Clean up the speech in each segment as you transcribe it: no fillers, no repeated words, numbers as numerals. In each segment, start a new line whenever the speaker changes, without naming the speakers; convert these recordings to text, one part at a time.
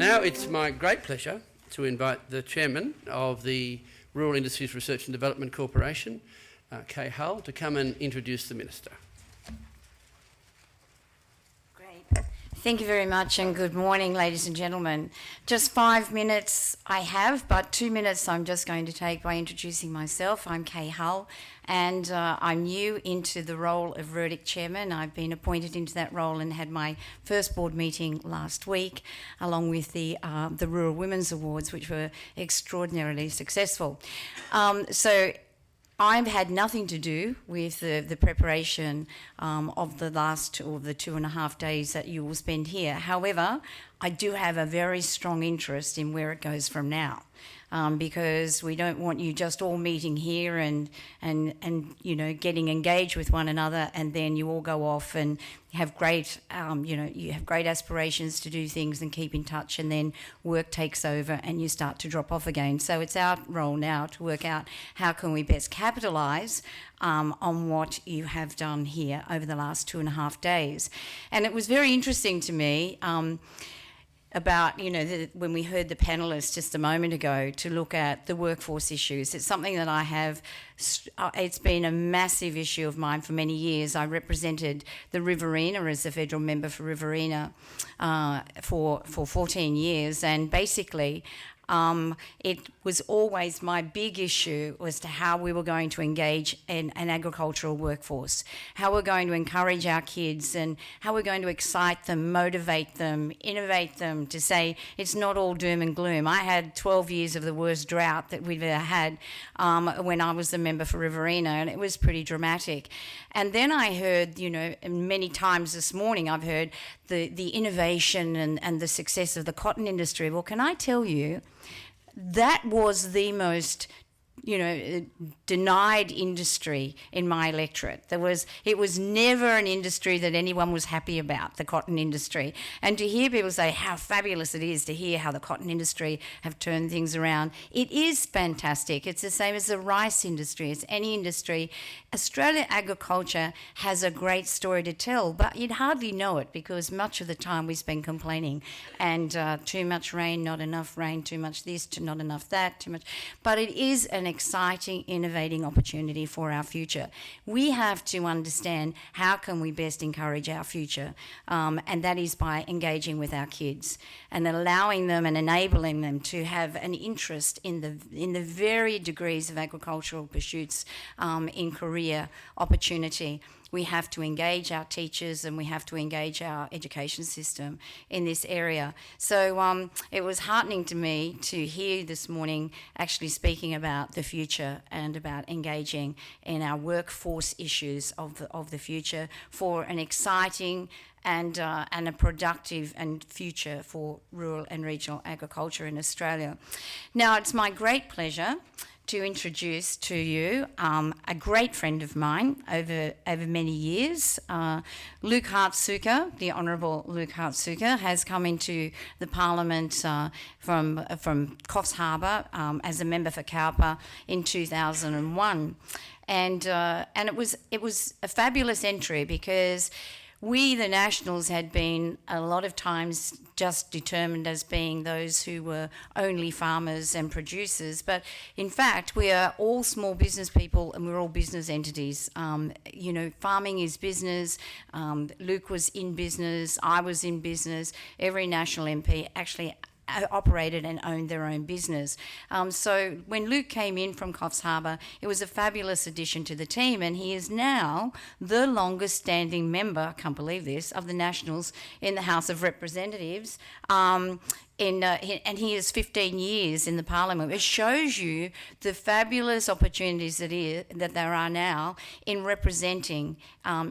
Now it's my great pleasure to invite the Chairman of the Rural Industries Research and Development Corporation, Kay Hull, to come and introduce the Minister.
Great. Thank you very much and good morning, ladies and gentlemen. Just 5 minutes I have, but 2 minutes I'm just going to take by introducing myself. I'm Kay Hull and I'm new into the role of RURDIC Chairman. I've been appointed into that role and had my first board meeting last week, along with the Rural Women's Awards, which were extraordinarily successful. So I've had nothing to do with the preparation of the last or the 2.5 days that you will spend here. However, I do have a very strong interest in where it goes from now. Because we don't want you just all meeting here and you know, getting engaged with one another, and then you all go off and have great you have great aspirations to do things and keep in touch, and then work takes over and you start to drop off again. So it's our role now to work out how can we best capitalise on what you have done here over the last 2.5 days. And it was very interesting to me about, you know, when we heard the panellists just a moment ago, to look at the workforce issues. It's something that I have, it's been a massive issue of mine for many years. I represented the Riverina as the federal member for Riverina for 14 years, and basically it was always my big issue as to how we were going to engage in an agricultural workforce, how we're going to encourage our kids and how we're going to excite them, motivate them, innovate them to say it's not all doom and gloom. I had 12 years of the worst drought that we've ever had when I was the member for Riverina, and it was pretty dramatic. And then I heard, you know, many times this morning I've heard the innovation and the success of the cotton industry. Well, can I tell you, that was the most, you know, denied industry in my electorate. It was never an industry that anyone was happy about, the cotton industry. And to hear people say how fabulous it is to hear how the cotton industry have turned things around, it is fantastic. It's the same as the rice industry. It's any industry. Australian agriculture has a great story to tell, but you'd hardly know it because much of the time we spend complaining and too much rain, not enough rain, too much this, not enough that, too much. But it is an exciting, innovating opportunity for our future. We have to understand how can we best encourage our future, and that is by engaging with our kids and allowing them and enabling them to have an interest in the varied degrees of agricultural pursuits in career opportunity. We have to engage our teachers and we have to engage our education system in this area. So it was heartening to me to hear this morning actually speaking about the future and about engaging in our workforce issues of the future for an exciting and a productive and future for rural and regional agriculture in Australia. Now, it's my great pleasure to introduce to you a great friend of mine over many years. Luke Hartsuyker, the Honourable Luke Hartsuyker, has come into the Parliament from Coffs Harbour as a member for Cowper in 2001. And it was a fabulous entry because we, the Nationals, had been a lot of times just determined as being those who were only farmers and producers. But in fact, we are all small business people and we're all business entities. You know, farming is business. Luke was in business. I was in business. Every National MP actually operated and owned their own business. So when Luke came in from Coffs Harbour, it was a fabulous addition to the team, and he is now the longest standing member, I can't believe this, of the Nationals in the House of Representatives. And he is 15 years in the Parliament. It shows you the fabulous opportunities that there are now in representing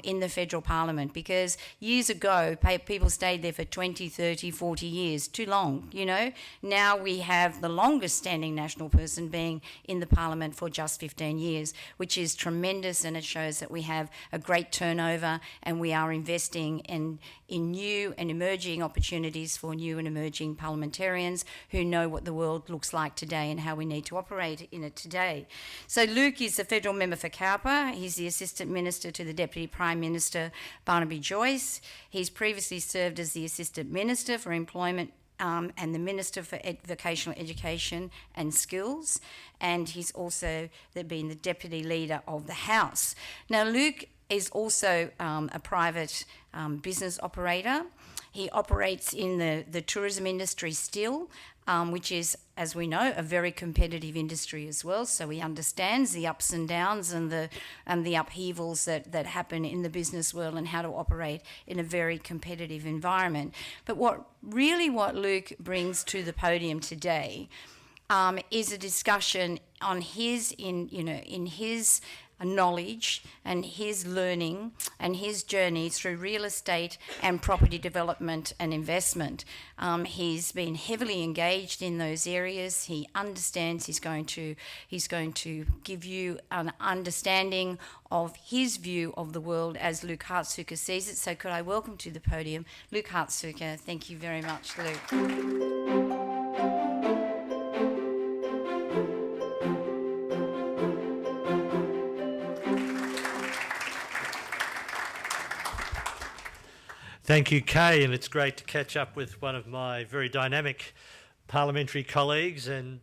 in the federal Parliament, because years ago people stayed there for 20, 30, 40 years, too long, you know. Now we have the longest standing national person being in the Parliament for just 15 years, which is tremendous, and it shows that we have a great turnover and we are investing in new and emerging opportunities for new and emerging parliamentarians who know what the world looks like today and how we need to operate in it today. So Luke is the federal member for Cowper. He's the Assistant Minister to the Deputy Prime Minister, Barnaby Joyce. He's previously served as the Assistant Minister for Employment and the Minister for Vocational Education and Skills, and he's also been the Deputy Leader of the House. Now, Luke is also a private business operator. He operates in the tourism industry still, which is, as we know, a very competitive industry as well. So he understands the ups and downs and the upheavals that happen in the business world and how to operate in a very competitive environment. But what Luke brings to the podium today is a discussion on his knowledge and his learning and his journey through real estate and property development and investment. He's been heavily engaged in those areas. He understands. He's going to give you an understanding of his view of the world as Luke Hartsuyker sees it. So could I welcome to the podium Luke Hartsuyker. Thank you very much, Luke.
Thank you, Kay, and it's great to catch up with one of my very dynamic parliamentary colleagues. And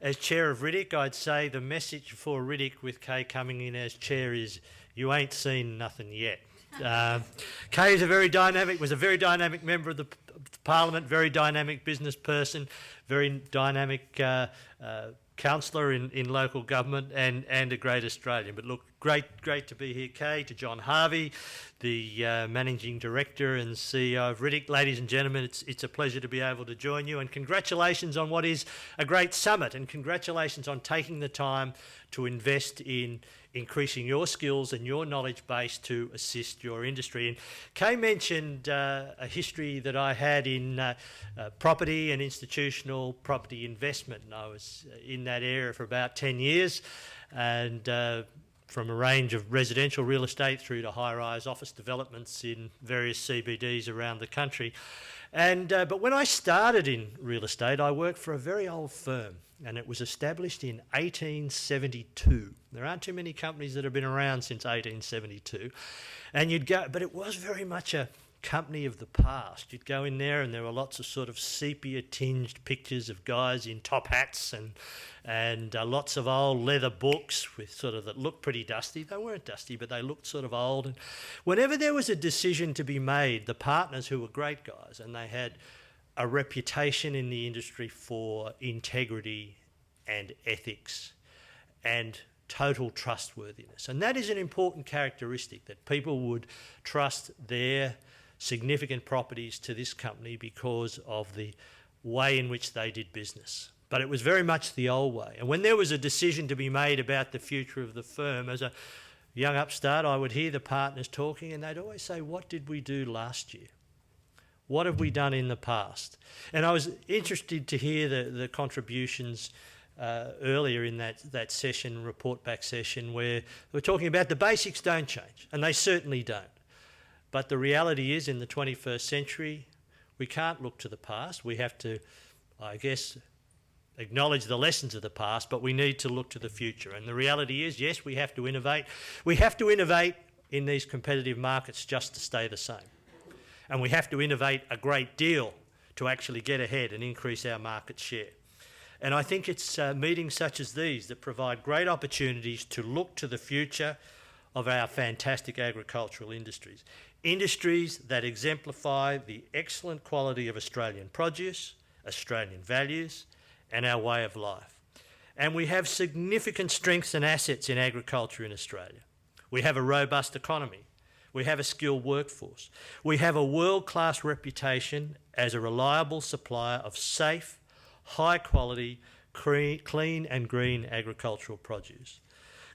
as Chair of RIDIC, I'd say the message for RIDIC with Kay coming in as Chair is, you ain't seen nothing yet. Kay is was a very dynamic member of the Parliament, very dynamic business person, very dynamic councillor in local government, and a great Australian. But look, great to be here, Kay, to John Harvey, the Managing Director and CEO of RIDIC. Ladies and gentlemen, it's a pleasure to be able to join you, and congratulations on what is a great summit, and congratulations on taking the time to invest in increasing your skills and your knowledge base to assist your industry. And Kay mentioned a history that I had in property and institutional property investment, and I was in that area for about 10 years, and from a range of residential real estate through to high-rise office developments in various CBDs around the country. And but when I started in real estate, I worked for a very old firm, and it was established in 1872. There aren't too many companies that have been around since 1872. And you'd go, but it was very much a company of the past. You'd go in there and there were lots of sort of sepia-tinged pictures of guys in top hats and lots of old leather books with sort of that looked pretty dusty. They weren't dusty, but they looked sort of old. And whenever there was a decision to be made, the partners, who were great guys, and they had a reputation in the industry for integrity and ethics and total trustworthiness. And that is an important characteristic, that people would trust their significant properties to this company because of the way in which they did business. But it was very much the old way. And when there was a decision to be made about the future of the firm, as a young upstart, I would hear the partners talking, and they'd always say, what did we do last year? What have we done in the past? And I was interested to hear the contributions earlier in that session, report back session, where we're talking about the basics don't change, and they certainly don't. But the reality is, in the 21st century, we can't look to the past. We have to, I guess, acknowledge the lessons of the past, but we need to look to the future. And the reality is, yes, we have to innovate. We have to innovate in these competitive markets just to stay the same. And we have to innovate a great deal to actually get ahead and increase our market share. And I think it's meetings such as these that provide great opportunities to look to the future of our fantastic agricultural industries. Industries that exemplify the excellent quality of Australian produce, Australian values, and our way of life. And we have significant strengths and assets in agriculture in Australia. We have a robust economy. We have a skilled workforce. We have a world-class reputation as a reliable supplier of safe, high-quality, clean and green agricultural produce.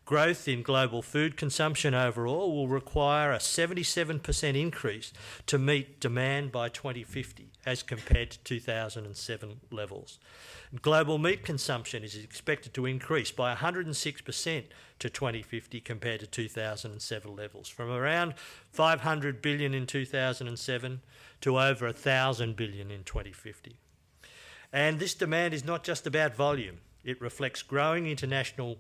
Growth in global food consumption overall will require a 77% increase to meet demand by 2050 as compared to 2007 levels. Global meat consumption is expected to increase by 106% to 2050 compared to 2007 levels, from around 500 billion in 2007 to over 1,000 billion in 2050. And this demand is not just about volume. It reflects growing international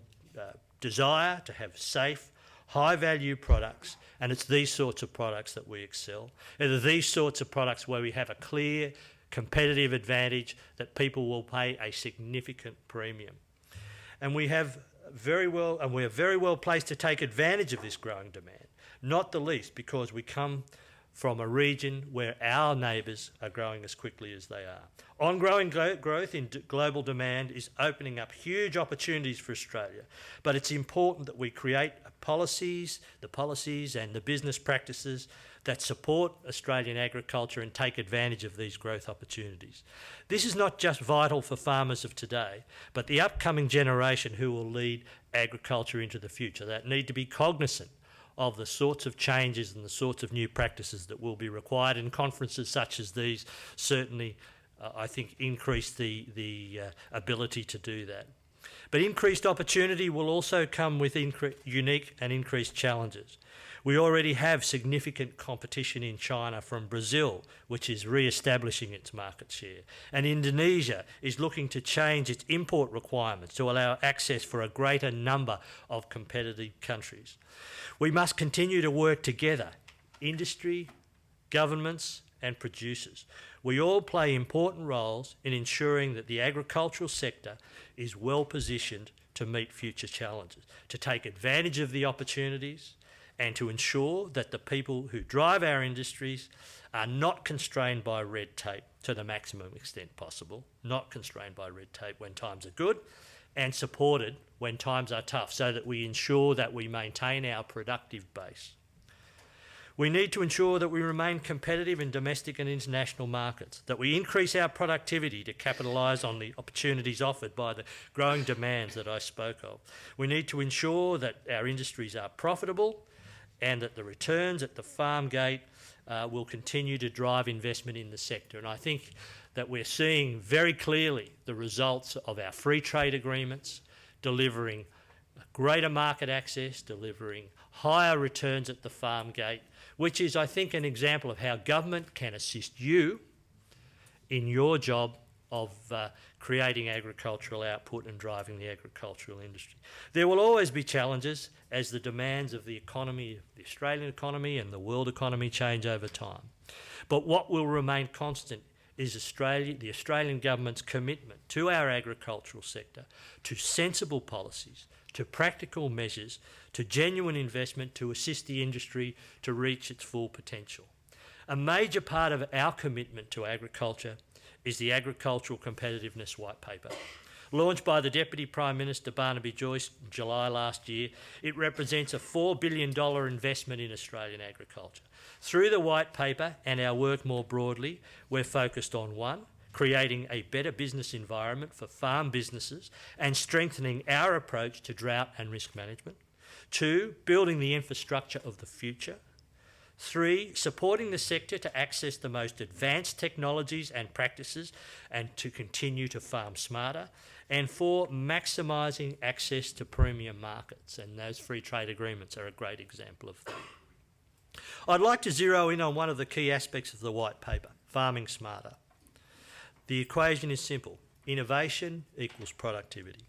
desire to have safe, high-value products, and it's these sorts of products that we excel. It are these sorts of products where we have a clear competitive advantage that people will pay a significant premium. And we are very well placed to take advantage of this growing demand, not the least because we come from a region where our neighbours are growing as quickly as they are. Ongoing growth in global demand is opening up huge opportunities for Australia, but it's important that we create the policies and the business practices that support Australian agriculture and take advantage of these growth opportunities. This is not just vital for farmers of today, but the upcoming generation who will lead agriculture into the future that need to be cognisant of the sorts of changes and the sorts of new practices that will be required, and conferences such as these certainly, I think, increase the ability to do that. But increased opportunity will also come with unique and increased challenges. We already have significant competition in China from Brazil, which is re-establishing its market share. And Indonesia is looking to change its import requirements to allow access for a greater number of competitive countries. We must continue to work together, industry, governments and producers. We all play important roles in ensuring that the agricultural sector is well positioned to meet future challenges, to take advantage of the opportunities, and to ensure that the people who drive our industries are not constrained by red tape to the maximum extent possible, not constrained by red tape when times are good, and supported when times are tough, so that we ensure that we maintain our productive base. We need to ensure that we remain competitive in domestic and international markets, that we increase our productivity to capitalise on the opportunities offered by the growing demands that I spoke of. We need to ensure that our industries are profitable and that the returns at the farm gate will continue to drive investment in the sector. And I think that we're seeing very clearly the results of our free trade agreements, delivering greater market access, delivering higher returns at the farm gate, which is, I think, an example of how government can assist you in your job of creating agricultural output and driving the agricultural industry. There will always be challenges as the demands of the economy, the Australian economy and the world economy change over time. But what will remain constant is the Australian government's commitment to our agricultural sector, to sensible policies, to practical measures, to genuine investment to assist the industry to reach its full potential. A major part of our commitment to agriculture is the Agricultural Competitiveness White Paper. Launched by the Deputy Prime Minister Barnaby Joyce in July last year, it represents a $4 billion investment in Australian agriculture. Through the White Paper and our work more broadly, we're focused on 1, creating a better business environment for farm businesses and strengthening our approach to drought and risk management. 2, building the infrastructure of the future. 3, supporting the sector to access the most advanced technologies and practices and to continue to farm smarter. And 4, maximising access to premium markets, and those free trade agreements are a great example of that. I'd like to zero in on one of the key aspects of the White Paper, farming smarter. The equation is simple: innovation equals productivity.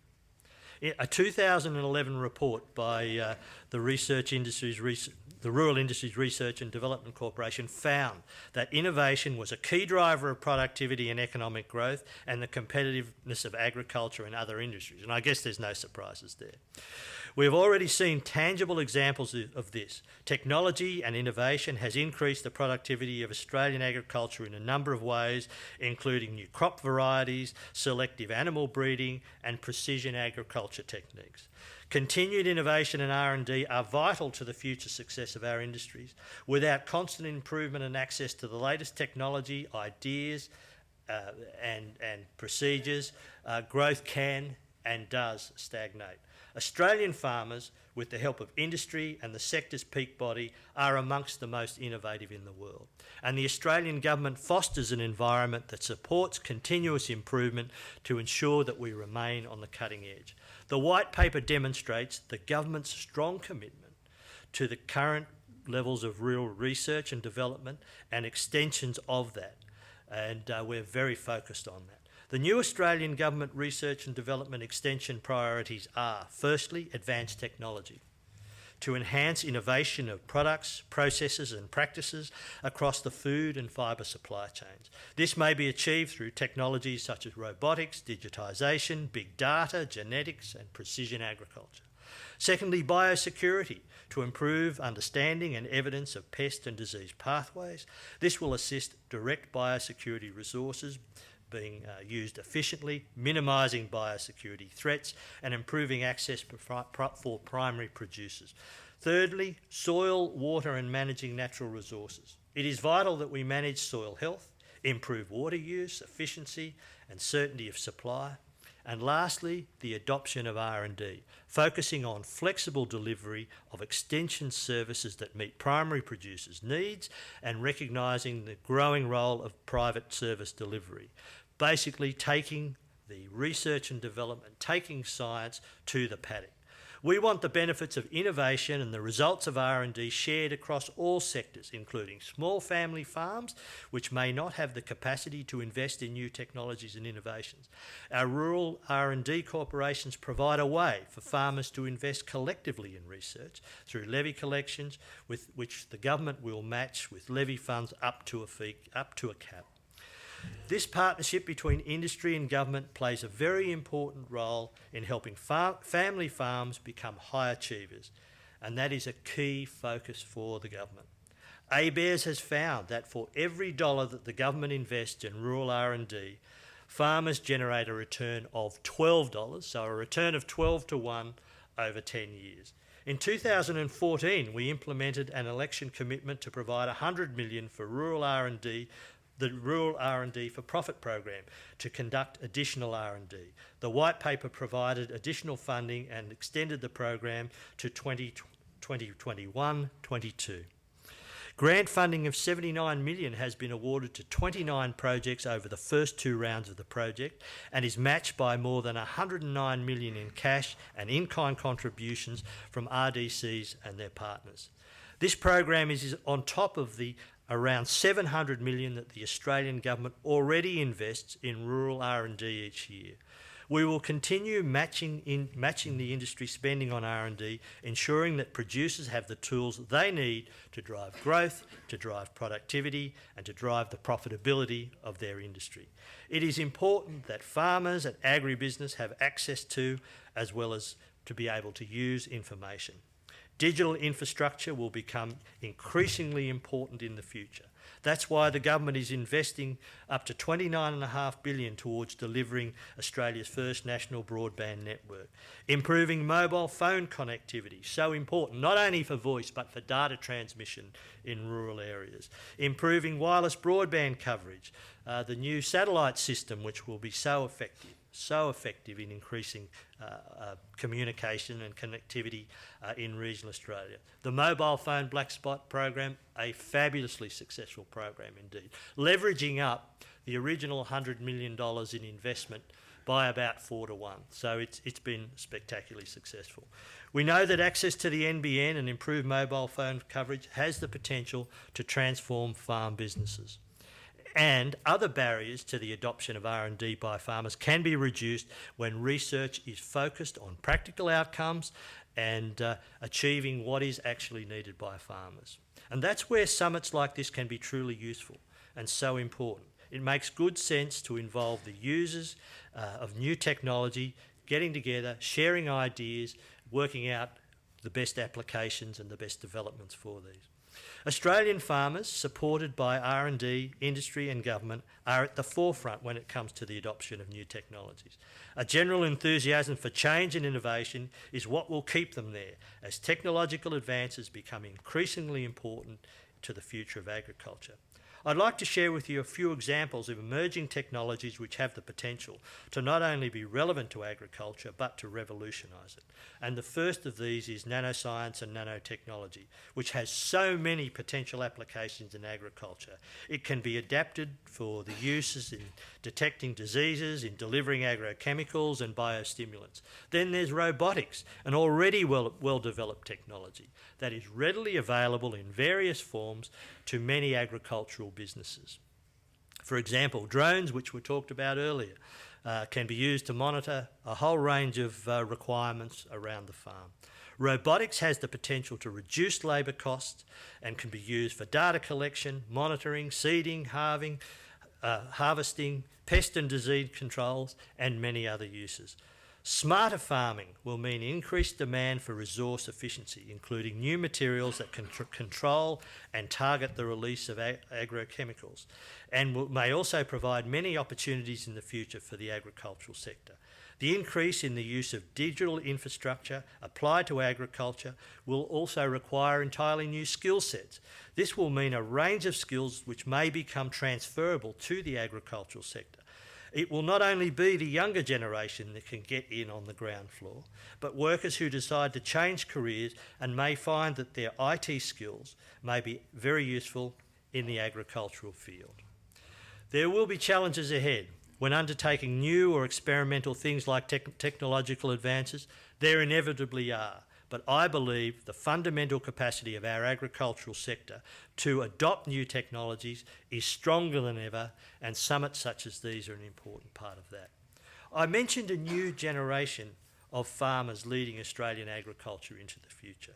A 2011 report by the Rural Industries Research and Development Corporation found that innovation was a key driver of productivity and economic growth and the competitiveness of agriculture and other industries. And I guess there's no surprises there. We have already seen tangible examples of this. Technology and innovation has increased the productivity of Australian agriculture in a number of ways, including new crop varieties, selective animal breeding, and precision agriculture techniques. Continued innovation and R&D are vital to the future success of our industries. Without constant improvement and access to the latest technology, ideas and procedures, growth can and does stagnate. Australian farmers, with the help of industry and the sector's peak body, are amongst the most innovative in the world. And the Australian government fosters an environment that supports continuous improvement to ensure that we remain on the cutting edge. The White Paper demonstrates the government's strong commitment to the current levels of rural research and development and extensions of that, and we're very focused on that. The new Australian Government Research and Development Extension priorities are, firstly, advanced technology. to enhance innovation of products, processes and practices across the food and fibre supply chains. This may be achieved through technologies such as robotics, digitisation, big data, genetics and precision agriculture. Secondly, biosecurity, to improve understanding and evidence of pest and disease pathways. This will assist direct biosecurity resources being used efficiently, minimising biosecurity threats and improving access for primary producers. Thirdly, soil, water and managing natural resources. It is vital that we manage soil health, improve water use, efficiency and certainty of supply. And lastly, the adoption of R&D, focusing on flexible delivery of extension services that meet primary producers' needs and recognising the growing role of private service delivery. Basically taking the research and development, taking science to the paddock. We want the benefits of innovation and the results of R&D shared across all sectors, including small family farms, which may not have the capacity to invest in new technologies and innovations. Our rural R&D corporations provide a way for farmers to invest collectively in research through levy collections, with which the government will match with levy funds up to a cap. This partnership between industry and government plays a very important role in helping family farms become high achievers, and that is a key focus for the government. ABARES has found that for every dollar that the government invests in rural R&D, farmers generate a return of $12, so a return of 12 to 1 over 10 years. In 2014, we implemented an election commitment to provide $100 million for rural R&D, the Rural R&D for Profit program, to conduct additional R&D. The white paper provided additional funding and extended the program to 2021-22. Grant funding of $79 million has been awarded to 29 projects over the first 2 rounds of the project and is matched by more than $109 million in cash and in-kind contributions from RDCs and their partners. This program is on top of the around $700 million that the Australian government already invests in rural R&D each year. We will continue matching the industry spending on R&D, ensuring that producers have the tools they need to drive growth, to drive productivity and to drive the profitability of their industry. It is important that farmers and agribusiness have access to, as well as to be able to use, information. Digital infrastructure will become increasingly important in the future. That's why the government is investing up to $29.5 billion towards delivering Australia's first national broadband network. Improving mobile phone connectivity, so important, not only for voice but for data transmission in rural areas. Improving wireless broadband coverage, the new satellite system which will be so effective in increasing communication and connectivity in regional Australia. The mobile phone black spot program, a fabulously successful program indeed, leveraging up the original $100 million in investment by about 4 to 1. So it's been spectacularly successful. We know that access to the NBN and improved mobile phone coverage has the potential to transform farm businesses. And other barriers to the adoption of R&D by farmers can be reduced when research is focused on practical outcomes and achieving what is actually needed by farmers. And that's where summits like this can be truly useful and so important. It makes good sense to involve the users of new technology, getting together, sharing ideas, working out the best applications and the best developments for these. Australian farmers, supported by R&D, industry and government, are at the forefront when it comes to the adoption of new technologies. A general enthusiasm for change and innovation is what will keep them there as technological advances become increasingly important to the future of agriculture. I'd like to share with you a few examples of emerging technologies which have the potential to not only be relevant to agriculture but to revolutionise it. And the first of these is nanoscience and nanotechnology, which has so many potential applications in agriculture. It can be adapted for the uses in detecting diseases, in delivering agrochemicals and biostimulants. Then there's robotics, an already well-developed technology that is readily available in various forms to many agricultural businesses. For example, drones, which were talked about earlier, can be used to monitor a whole range of requirements around the farm. Robotics has the potential to reduce labour costs and can be used for data collection, monitoring, seeding, harvesting, pest and disease controls, and many other uses. Smarter farming will mean increased demand for resource efficiency, including new materials that can control and target the release of agrochemicals, and may also provide many opportunities in the future for the agricultural sector. The increase in the use of digital infrastructure applied to agriculture will also require entirely new skill sets. This will mean a range of skills which may become transferable to the agricultural sector. It will not only be the younger generation that can get in on the ground floor, but workers who decide to change careers and may find that their IT skills may be very useful in the agricultural field. There will be challenges ahead when undertaking new or experimental things like technological advances. There inevitably are. But I believe the fundamental capacity of our agricultural sector to adopt new technologies is stronger than ever, and summits such as these are an important part of that. I mentioned a new generation of farmers leading Australian agriculture into the future.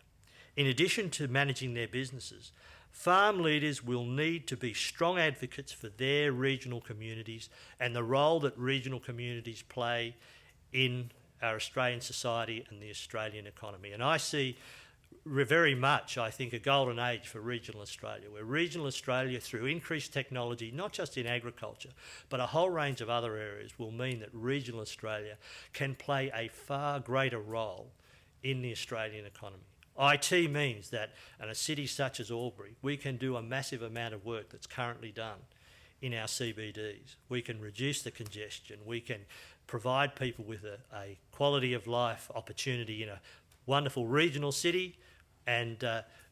In addition to managing their businesses, farm leaders will need to be strong advocates for their regional communities and the role that regional communities play in our Australian society and the Australian economy. And I see very much, I think, a golden age for regional Australia, where regional Australia, through increased technology, not just in agriculture, but a whole range of other areas, will mean that regional Australia can play a far greater role in the Australian economy. IT means that in a city such as Albury, we can do a massive amount of work that's currently done in our CBDs. We can reduce the congestion. We can provide people with a quality of life opportunity in a wonderful regional city, and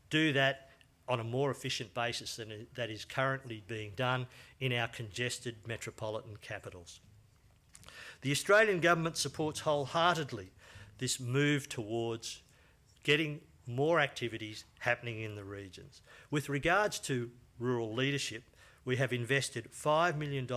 do that on a more efficient basis than that is currently being done in our congested metropolitan capitals. The Australian government supports wholeheartedly this move towards getting more activities happening in the regions. With regards to rural leadership, we have invested $5 million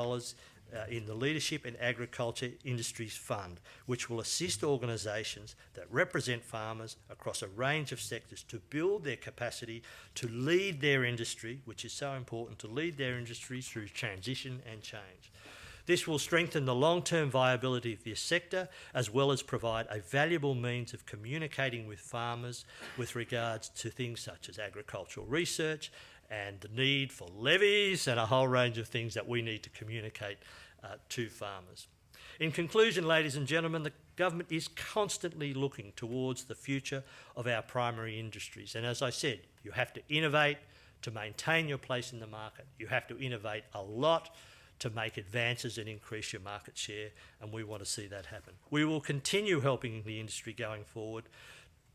in the Leadership in Agriculture Industries Fund, which will assist organisations that represent farmers across a range of sectors to build their capacity to lead their industry, which is so important, to lead their industry through transition and change. This will strengthen the long-term viability of this sector, as well as provide a valuable means of communicating with farmers with regards to things such as agricultural research and the need for levies and a whole range of things that we need to communicate to farmers. In conclusion, ladies and gentlemen, the government is constantly looking towards the future of our primary industries. And as I said, you have to innovate to maintain your place in the market. You have to innovate a lot to make advances and increase your market share, and we want to see that happen. We will continue helping the industry going forward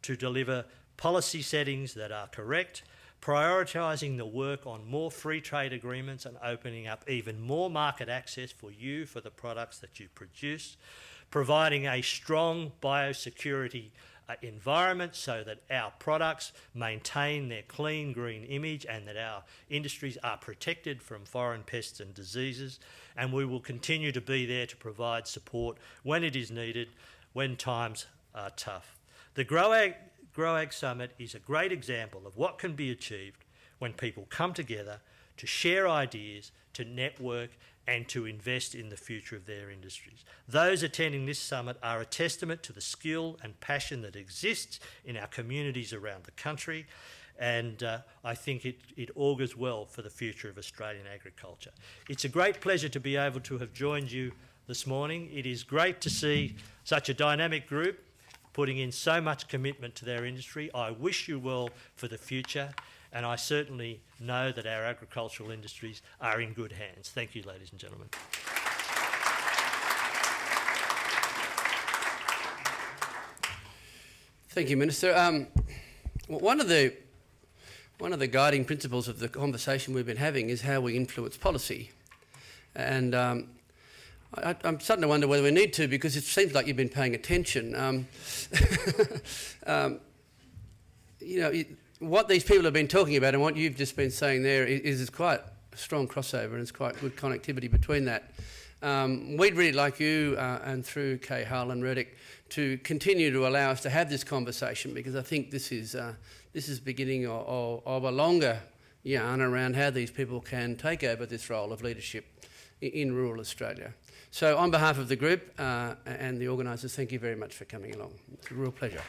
to deliver policy settings that are correct, prioritising the work on more free trade agreements and opening up even more market access for you for the products that you produce, providing a strong biosecurity environment so that our products maintain their clean green image and that our industries are protected from foreign pests and diseases, and we will continue to be there to provide support when it is needed, when times are tough. The GrowAg Summit is a great example of what can be achieved when people come together to share ideas, to network and to invest in the future of their industries. Those attending this summit are a testament to the skill and passion that exists in our communities around the country, and I think it augurs well for the future of Australian agriculture. It's a great pleasure to be able to have joined you this morning. It is great to see such a dynamic group putting in so much commitment to their industry. I wish you well for the future, and I certainly know that our agricultural industries are in good hands. Thank you, ladies and gentlemen.
Thank you, Minister. One of the guiding principles of the conversation we've been having is how we influence policy, and I'm starting to wonder whether we need to, because it seems like you've been paying attention. What these people have been talking about and what you've just been saying there is quite a strong crossover, and it's quite good connectivity between that.
We'd really like you, and through Kay Hull and Reddick, to continue to allow us to have this conversation, because I think this is beginning of a longer yarn around how these people can take over this role of leadership in rural Australia. So on behalf of the group and the organisers, thank you very much for coming along. It's a real pleasure.